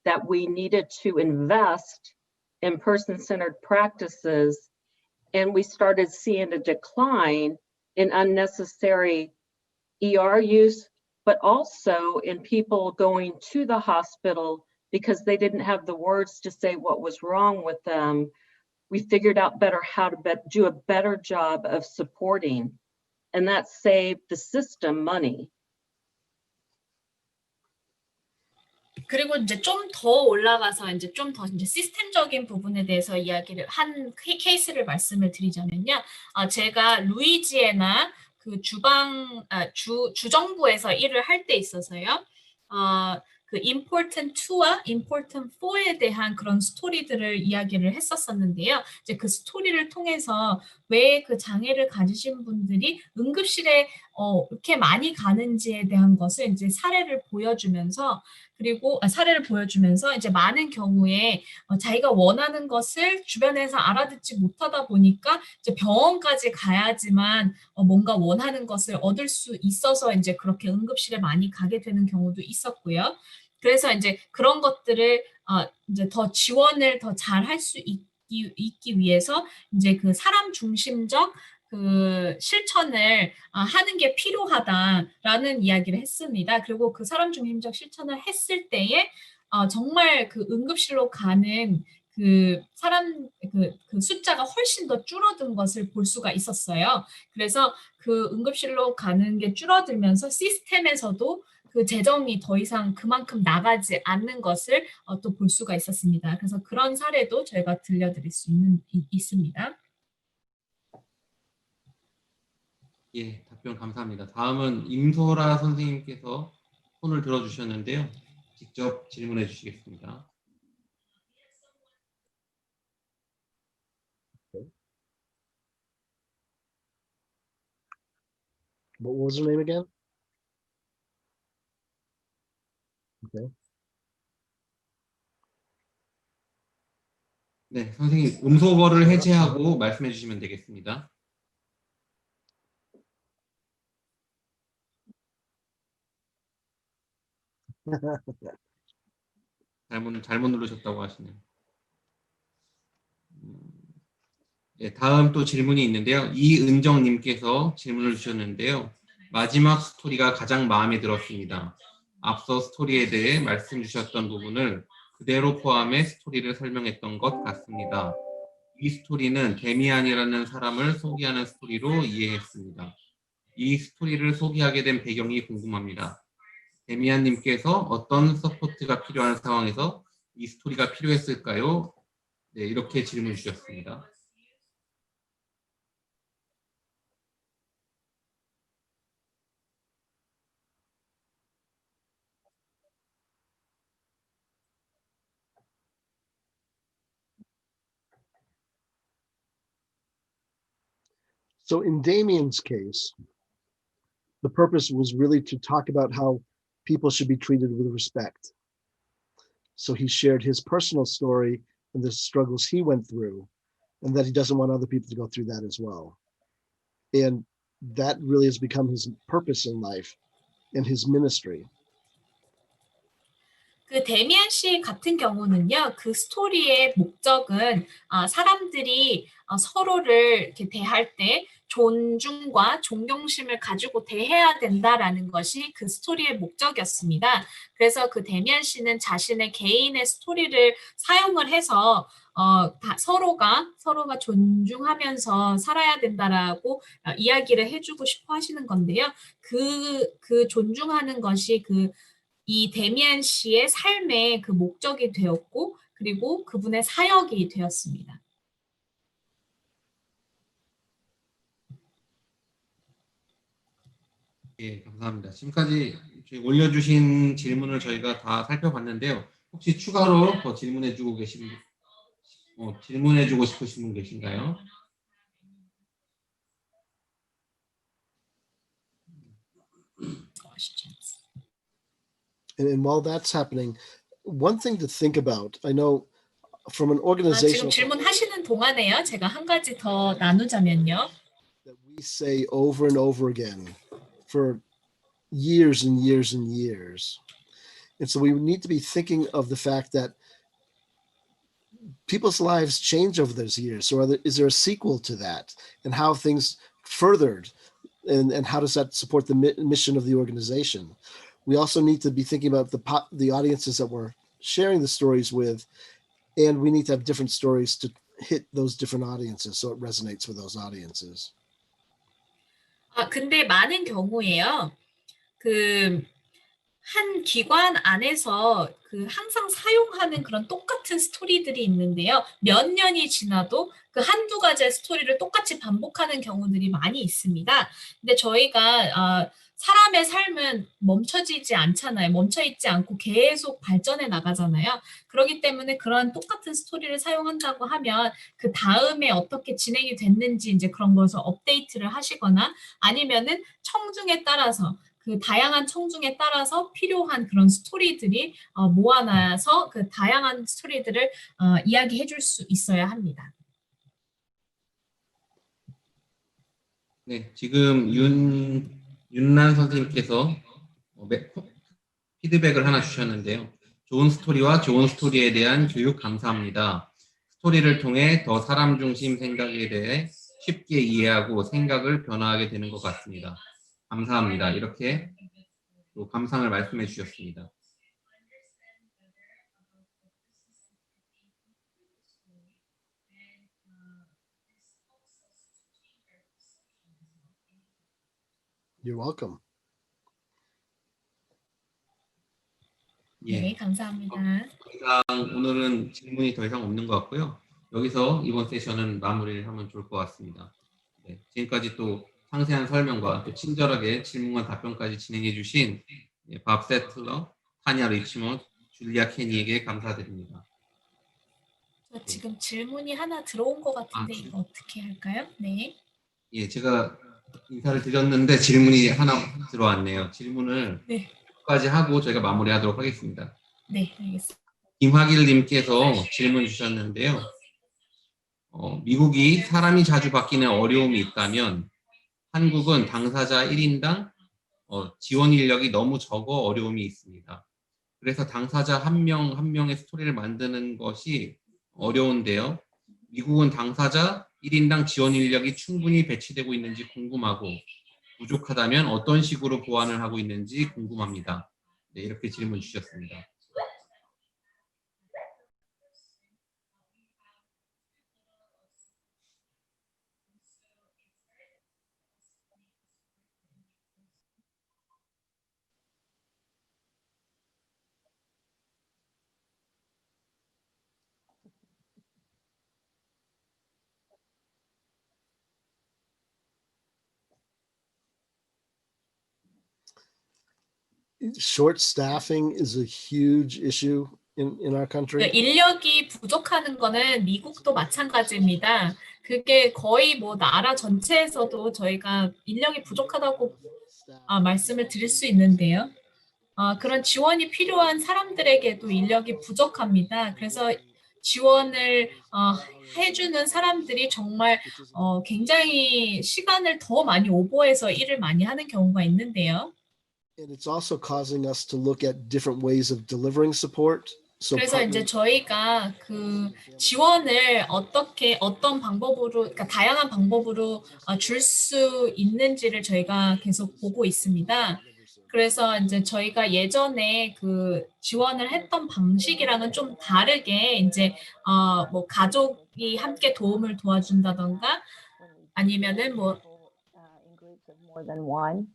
C: that we needed to invest in person-centered practices, and we started seeing a decline in unnecessary ER use, but also in people going to the hospital because they didn't have the words to say what was wrong with them. We figured out better how to do a better job of supporting, and that saved the system money.
B: 그리고 이제 좀 더 올라가서 이제 좀 더 이제 시스템적인 부분에 대해서 이야기를 한 케이스를 말씀을 드리자면요. 제가 루이지애나 그 주정부에서 일을 할 때 있어서요. 그 important to와 important for에 대한 그런 스토리들을 이야기를 했었었는데요. 이제 그 스토리를 통해서 왜 그 장애를 가지신 분들이 응급실에 이렇게 많이 가는지에 대한 것을 이제 사례를 보여주면서 이제 많은 경우에 자기가 원하는 것을 주변에서 알아듣지 못하다 보니까 이제 병원까지 가야지만 뭔가 원하는 것을 얻을 수 있어서 이제 그렇게 응급실에 많이 가게 되는 경우도 있었고요. 그래서 이제 그런 것들을 이제 더 지원을 더 잘 할 수 있기 위해서 이제 그 사람 중심적 그 실천을 하는 게 필요하다라는 이야기를 했습니다. 그리고 그 사람 중심적 실천을 했을 때에 정말 그 응급실로 가는 그 사람 그 숫자가 훨씬 더 줄어든 것을 볼 수가 있었어요. 그래서 그 응급실로 가는 게 줄어들면서 시스템에서도 그 재정이 더 이상 그만큼 나가지 않는 것을 또 볼 수가 있었습니다. 그래서 그런 사례도 저희가 들려드릴 수 있습니다.
E: 예, 답변 감사합니다. 다음은 임소라 선생님께서 손을 들어주셨는데요. 직접 질문해 주시겠습니다.
A: What was her name again? Okay.
E: 네, 선생님 음소거를 해제하고 말씀해 주시면 되겠습니다. 잘못 누르셨다고 하시네요. 네, 다음 또 질문이 있는데요. 이은정님께서 질문을 주셨는데요. 마지막 스토리가 가장 마음에 들었습니다. 앞서 스토리에 대해 말씀 주셨던 부분을 그대로 포함해 스토리를 설명했던 것 같습니다. 이 스토리는 데미안이라는 사람을 소개하는 스토리로 이해했습니다. 이 스토리를 소개하게 된 배경이 궁금합니다. 데미안님께서 어떤 서포트가 필요한 상황에서 이 스토리가 필요했을까요? 네, 이렇게 질문 주셨습니다.
A: So in Damien's case, the purpose was really to talk about how people should be treated with respect. So he shared his personal story and the struggles he went through, and that he doesn't want other people to go through that as well. And that really has become his purpose in life and his ministry.
B: 그 데미안 씨 같은 경우는요, 그 스토리의 목적은 사람들이 서로를 이렇게 대할 때 존중과 존경심을 가지고 대해야 된다라는 것이 그 스토리의 목적이었습니다. 그래서 그 데미안 씨는 자신의 개인의 스토리를 사용을 해서 서로가 존중하면서 살아야 된다라고 이야기를 해주고 싶어 하시는 건데요. 그 존중하는 것이 이 데미안 씨의 삶의 그 목적이 되었고, 그리고 그분의 사역이 되었습니다.
E: 예, 감사합니다. 지금까지 올려주신 질문을 저희가 다 살펴봤는데요. 혹시 추가로 더 질문해주고 싶으신 분 계신가요?
A: And while that's happening, one thing to think about, I know from an
B: 지금
A: organization
B: 질문하시는 동안에요. 제가 한 가지 더 나누자면요.
A: that we say over and over again for years and years and years. And so we need to be thinking of the fact that people's lives change over those years. So is there a sequel to that, and how things furthered, and how does that support the mission of the organization? We also need to be thinking about the audiences that we're sharing the stories with, and we need to have different stories to hit those different audiences so it resonates with those audiences.
B: 근데 많은 경우에요. 한 기관 안에서 항상 사용하는 그런 똑같은 스토리들이 있는데요. 몇 년이 지나도 그 한두 가지의 스토리를 똑같이 반복하는 경우들이 많이 있습니다. 근데 저희가 사람의 삶은 멈춰지지 않잖아요. 멈춰있지 않고 계속 발전해 나가잖아요. 그렇기 때문에 그런 똑같은 스토리를 사용한다고 하면 그 다음에 어떻게 진행이 됐는지 이제 그런 것을 업데이트를 하시거나 아니면은 청중에 따라서 그 다양한 청중에 따라서 필요한 그런 스토리들이 모아놔서 그 다양한 스토리들을 이야기해 줄 수 있어야 합니다.
E: 네, 지금 윤란 선생님께서 피드백을 하나 주셨는데요. 좋은 스토리와 좋은 스토리에 대한 교육 감사합니다. 스토리를 통해 더 사람 중심 생각에 대해 쉽게 이해하고 생각을 변화하게 되는 것 같습니다. 감사합니다. 이렇게 또 감상을 말씀해 주셨습니다.
A: You're welcome.
E: 예.
B: 네, 감사합니다.
E: 오늘은 질문이 더 이상 없는 것 같고요. 여기서 이번 세션은 마무리를 하면 좋을 것 같습니다. 네, 지금까지 또 상세한 설명과 또 친절하게 질문과 답변까지 진행해 주신 밥 세틀러, 타냐 리치먼트, 줄리아 케니에게 감사드립니다.
B: 지금 질문이 하나 들어온 것 같은데 이거 어떻게 할까요? 네.
E: 예, 제가 인사를 드렸는데 질문이 하나 들어왔네요. 질문을 끝까지 하고 저희가 마무리하도록 하겠습니다.
B: 네, 알겠습니다.
E: 김화길님께서 질문 주셨는데요. 미국이 사람이 자주 바뀌는 어려움이 있다면 한국은 당사자 1인당 지원 인력이 너무 적어 어려움이 있습니다. 그래서 당사자 한 명 한 명의 스토리를 만드는 것이 어려운데요. 미국은 당사자 1인당 지원 인력이 충분히 배치되고 있는지 궁금하고 부족하다면 어떤 식으로 보완을 하고 있는지 궁금합니다. 네, 이렇게 질문 주셨습니다.
A: Short staffing is a huge issue in our country.
B: 인력이 부족하는 거는 미국도 마찬가지입니다. 그게 거의 뭐 나라 전체에서도 저희가 인력이 부족하다고 말씀을 드릴 수 있는데요. 그런 지원이 필요한 사람들에게도 인력이 부족합니다. 그래서 지원을 해주는 사람들이 정말 굉장히 시간을 더 많이 오버해서 일을 많이 하는 경우가 있는데요.
A: And it's also causing us to look at different ways of delivering support. So
B: 그래서 이제 저희가 그 지원을 어떤 방법으로, 그러니까 다양한 방법으로 줄 수 있는지를 저희가 계속 보고 있습니다. 그래서 이제 저희가 예전에 그 지원을 했던 방식이랑은 좀 다르게 이제 뭐 가족이 함께 도움을 도와준다던가 아니면은 뭐
D: in groups of more than one,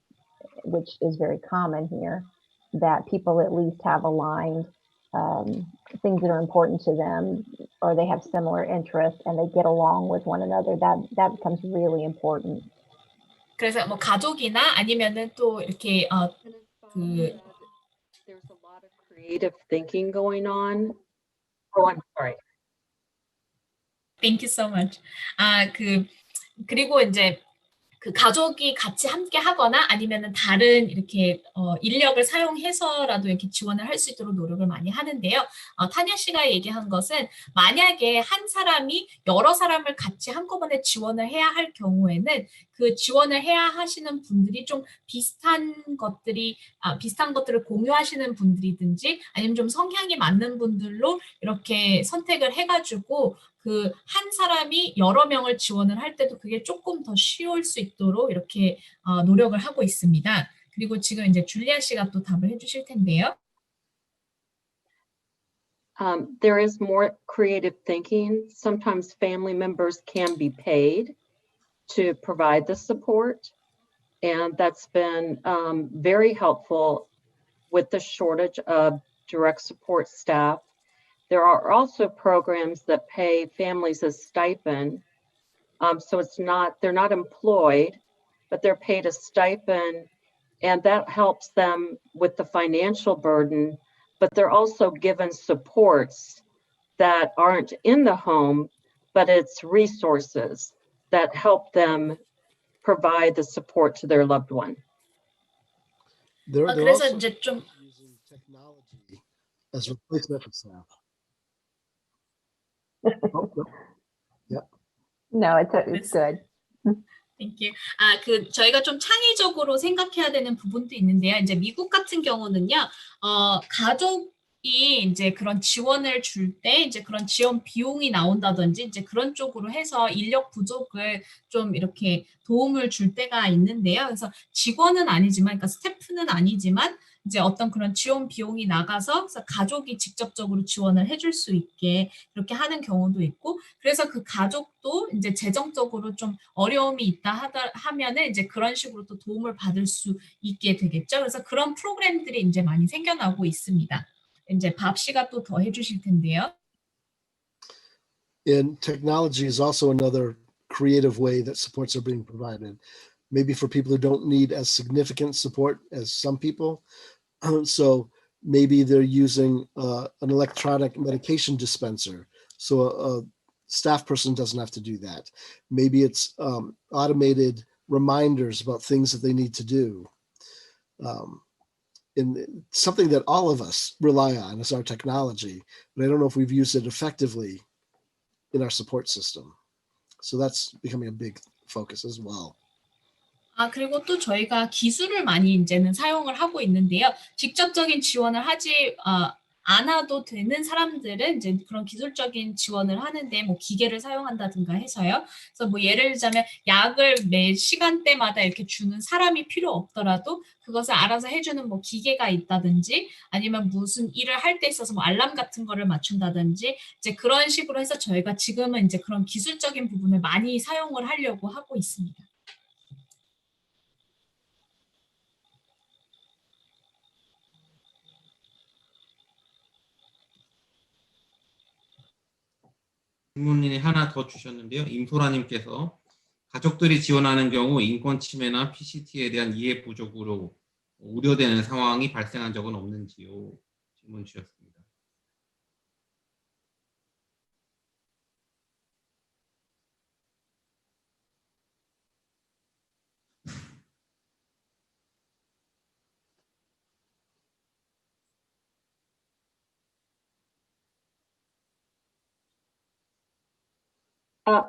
D: which is very common here, that people at least have aligned things that are important to them, or they have similar interests and they get along with one another. That becomes really important.
B: 그래서 뭐 가족이나 아니면은 또 이렇게
C: There's a lot of creative thinking going on. Oh, I'm sorry.
B: Thank you so much. 그리고 이제 그 가족이 같이 함께 하거나 아니면은 다른 이렇게 인력을 사용해서라도 이렇게 지원을 할 수 있도록 노력을 많이 하는데요. 타냐 씨가 얘기한 것은 만약에 한 사람이 여러 사람을 같이 한꺼번에 지원을 해야 할 경우에는 그 지원을 해야 하시는 분들이 좀 비슷한 것들을 공유하시는 분들이든지 아니면 좀 성향이 맞는 분들로 이렇게 선택을 해가지고 그 한 사람이 여러 명을 지원을 할 때도 그게 조금 더 쉬울 수 있도록 이렇게 노력을 하고 있습니다. 그리고 지금 이제 줄리아 씨가 또 답을 해주실 텐데요.
C: There is more creative thinking. Sometimes family members can be paid to provide the support, and that's been very helpful with the shortage of direct support staff. There are also programs that pay families a stipend. So they're not employed, but they're paid a stipend, and that helps them with the financial burden, but they're also given supports that aren't in the home, but it's resources that help them provide the support to their loved one.
A: they're
B: 그래서
A: also
B: 이제 좀
A: using technology as replacement for staff. Oh, no.
D: No, it's good.
B: Thank you. 저희가 좀 창의적으로 생각해야 되는 부분도 있는데요. 이제 미국 같은 경우는요, 가족이 이제 그런 지원을 줄 때 이제 그런 지원 비용이 나온다든지 이제 그런 쪽으로 해서 인력 부족을 좀 이렇게 도움을 줄 때가 있는데요. 그래서 직원은 아니지만, 그러니까 스태프는 아니지만 이제 어떤 그런 지원 비용이 나가서 그래서 가족이 직접적으로 지원을 해줄 수 있게 이렇게 하는 경우도 있고, 그래서 그 가족도 이제 재정적으로 좀 어려움이 있다 하면은 이제 그런 식으로 또 도움을 받을 수 있게 되겠죠. 그래서 그런 프로그램들이 이제 많이 생겨나고 있습니다. 이제 밥 씨가 또 더 해주실 텐데요.
A: And technology is also another creative way that supports are being provided. Maybe for people who don't need as significant support as some people. So maybe they're using an electronic medication dispenser. So a staff person doesn't have to do that. Maybe it's automated reminders about things that they need to do. And something that all of us rely on is our technology, but I don't know if we've used it effectively in our support system. So that's becoming a big focus as well.
B: 그리고 또 저희가 기술을 많이 이제는 사용을 하고 있는데요. 직접적인 지원을 하지 않아도 되는 사람들은 이제 그런 기술적인 지원을 하는데 뭐 기계를 사용한다든가 해서요. 그래서 뭐 예를 들자면 약을 매 시간대마다 이렇게 주는 사람이 필요 없더라도 그것을 알아서 해주는 뭐 기계가 있다든지 아니면 무슨 일을 할 때 있어서 뭐 알람 같은 거를 맞춘다든지 이제 그런 식으로 해서 저희가 지금은 이제 그런 기술적인 부분을 많이 사용을 하려고 하고 있습니다.
E: 질문이 하나 더 주셨는데요. 임소라님께서 가족들이 지원하는 경우 인권 침해나 PCT에 대한 이해 부족으로 우려되는 상황이 발생한 적은 없는지요? 질문 주셨습니다.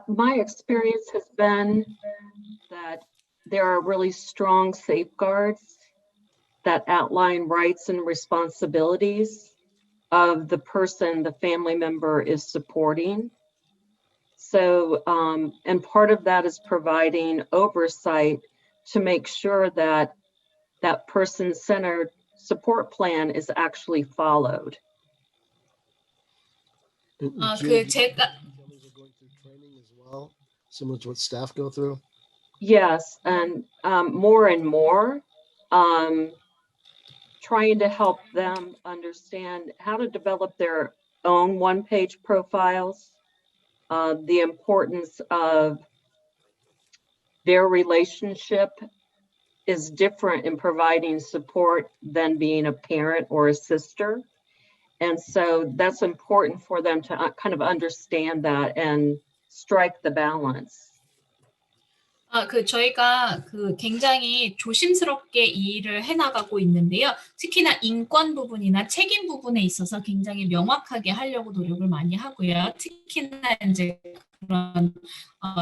C: My experience has been that there are really strong safeguards that outline rights and responsibilities of the person the family member is supporting. So, and part of that is providing oversight to make sure that that person-centered support plan is actually followed.
B: 제가
A: families are going through training as well, similar to what staff go through.
C: Yes, and more and more, trying to help them understand how to develop their own one-page profiles, the importance of their relationship is different in providing support than being a parent or a sister. And so that's important for them to kind of understand that and strike the balance.
B: 저희가 굉장히 조심스럽게 이 일을 해나가고 있는데요. 특히나 인권 부분이나 책임 부분에 있어서 굉장히 명확하게 하려고 노력을 많이 하고요. 특히나 이제 그런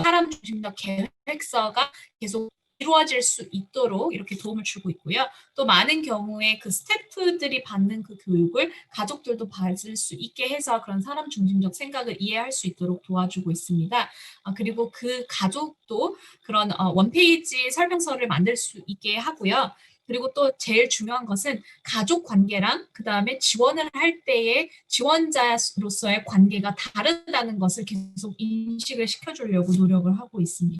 B: 사람 중심적 계획서가 계속 이루어질 수 있도록 이렇게 도움을 주고 있고요. 또 많은 경우에 그 스태프들이 받는 그 교육을 가족들도 받을 수 있게 해서 그런 사람 중심적 생각을 이해할 수 있도록 도와주고 있습니다. 그리고 그 가족도 그런 원페이지 설명서를 만들 수 있게 하고요. 그리고 또 제일 중요한 것은 가족 관계랑 그다음에 지원을 할 때의 지원자로서의 관계가 다르다는 것을 계속 인식을 시켜주려고 노력을 하고 있습니다.